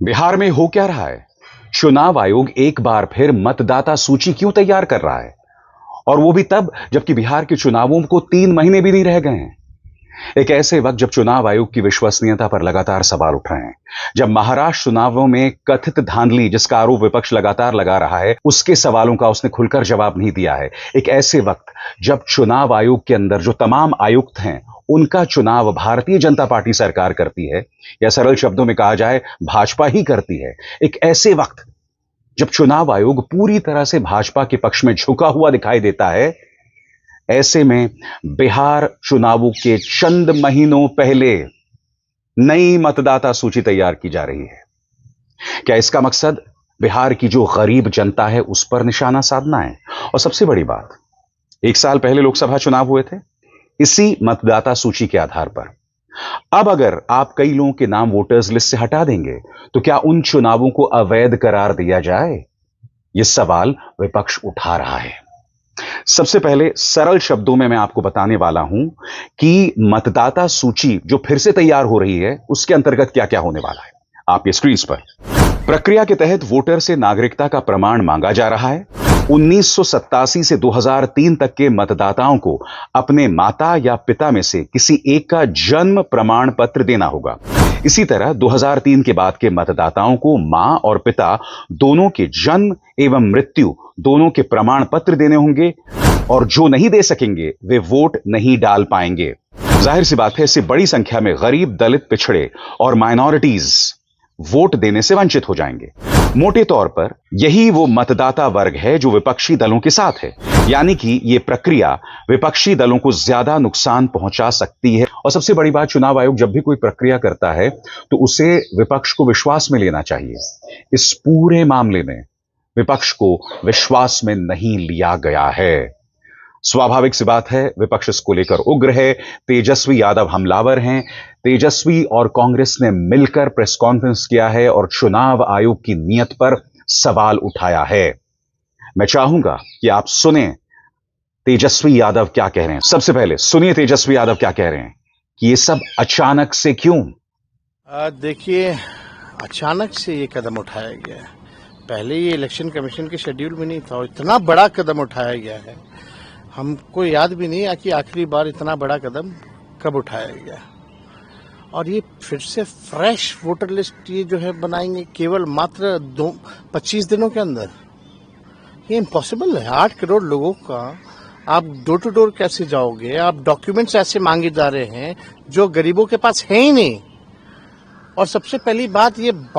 बिहार में हो क्या रहा है? चुनाव आयोग एक बार फिर मतदाता सूची क्यों तैयार कर रहा है? और वो भी तब जबकि बिहार के चुनावों को 3 महीने भी नहीं रह गए हैं। एक ऐसे वक्त जब चुनाव आयोग की विश्वसनीयता पर लगातार सवाल उठ रहे हैं, जब महाराष्ट्र चुनावों में कथित धांधली जिसका आरोप विपक्ष लगातार लगा रहा है, उसके सवालों का उसने खुलकर जवाब नहीं दिया है। एक ऐसे वक्त जब चुनाव आयोग के अंदर जो तमाम आयुक्त हैं, उनका चुनाव भारतीय जनता पार्टी सरकार करती है, या सरल शब्दों में कहा जाए भाजपा ही करती है। एक ऐसे वक्त जब चुनाव आयोग पूरी तरह से भाजपा के पक्ष में झुका हुआ दिखाई देता है, ऐसे में बिहार चुनावों के चंद महीनों पहले नई मतदाता सूची तैयार की जा रही है। क्या इसका मकसद बिहार की जो गरीब जनता है उस पर निशाना साधना है? और सबसे बड़ी बात, 1 साल पहले लोकसभा चुनाव हुए थे इसी मतदाता सूची के आधार पर। अब अगर आप कई लोगों के नाम वोटर्स लिस्ट से हटा देंगे तो क्या उन चुनावों को अवैध करार दिया जाए? यह सवाल विपक्ष उठा रहा है। सबसे पहले सरल शब्दों में मैं आपको बताने वाला हूं कि मतदाता सूची जो फिर से तैयार हो रही है उसके अंतर्गत क्या क्या होने वाला है। आप ये स्क्रीन पर प्रक्रिया के तहत वोटर से नागरिकता का प्रमाण मांगा जा रहा है। 1987 से 2003 तक के मतदाताओं को अपने माता या पिता में से किसी एक का जन्म प्रमाण पत्र देना होगा। इसी तरह 2003 के बाद के मतदाताओं को मां और पिता दोनों के जन्म एवं मृत्यु दोनों के प्रमाण पत्र देने होंगे, और जो नहीं दे सकेंगे वे वोट नहीं डाल पाएंगे। जाहिर सी बात है, इससे बड़ी संख्या में गरीब, दलित, पिछड़े और माइनॉरिटीज वोट देने से वंचित हो जाएंगे। मोटे तौर पर यही वो मतदाता वर्ग है जो विपक्षी दलों के साथ है, यानी कि यह प्रक्रिया विपक्षी दलों को ज्यादा नुकसान पहुंचा सकती है। और सबसे बड़ी बात, चुनाव आयोग जब भी कोई प्रक्रिया करता है तो उसे विपक्ष को विश्वास में लेना चाहिए। इस पूरे मामले में विपक्ष को विश्वास में नहीं लिया गया है। स्वाभाविक सी बात है, विपक्ष इसको लेकर उग्र है। तेजस्वी यादव हमलावर हैं। तेजस्वी और कांग्रेस ने मिलकर प्रेस कॉन्फ्रेंस किया है और चुनाव आयोग की नीयत पर सवाल उठाया है। मैं चाहूंगा कि आप सुने तेजस्वी यादव क्या कह रहे हैं। सबसे पहले सुनिए तेजस्वी यादव क्या कह रहे हैं कि ये सब अचानक से क्यों। देखिए, अचानक से ये कदम उठाया गया है। पहले ये इलेक्शन कमीशन के शेड्यूल में नहीं था और इतना बड़ा कदम उठाया गया है, हमको याद भी नहीं है कि आखिरी बार इतना बड़ा कदम कब उठाया गया। और ये फिर से फ्रेश वोटर लिस्ट ये जो है बनाएंगे केवल मात्र 25 दिनों के अंदर। ये इम्पॉसिबल है। 8 करोड़ लोगों का आप डोर टू डोर कैसे जाओगे? आप डॉक्यूमेंट्स ऐसे मांगे जा रहे हैं जो गरीबों के पास है ही नहीं। और सबसे पहली बात, ये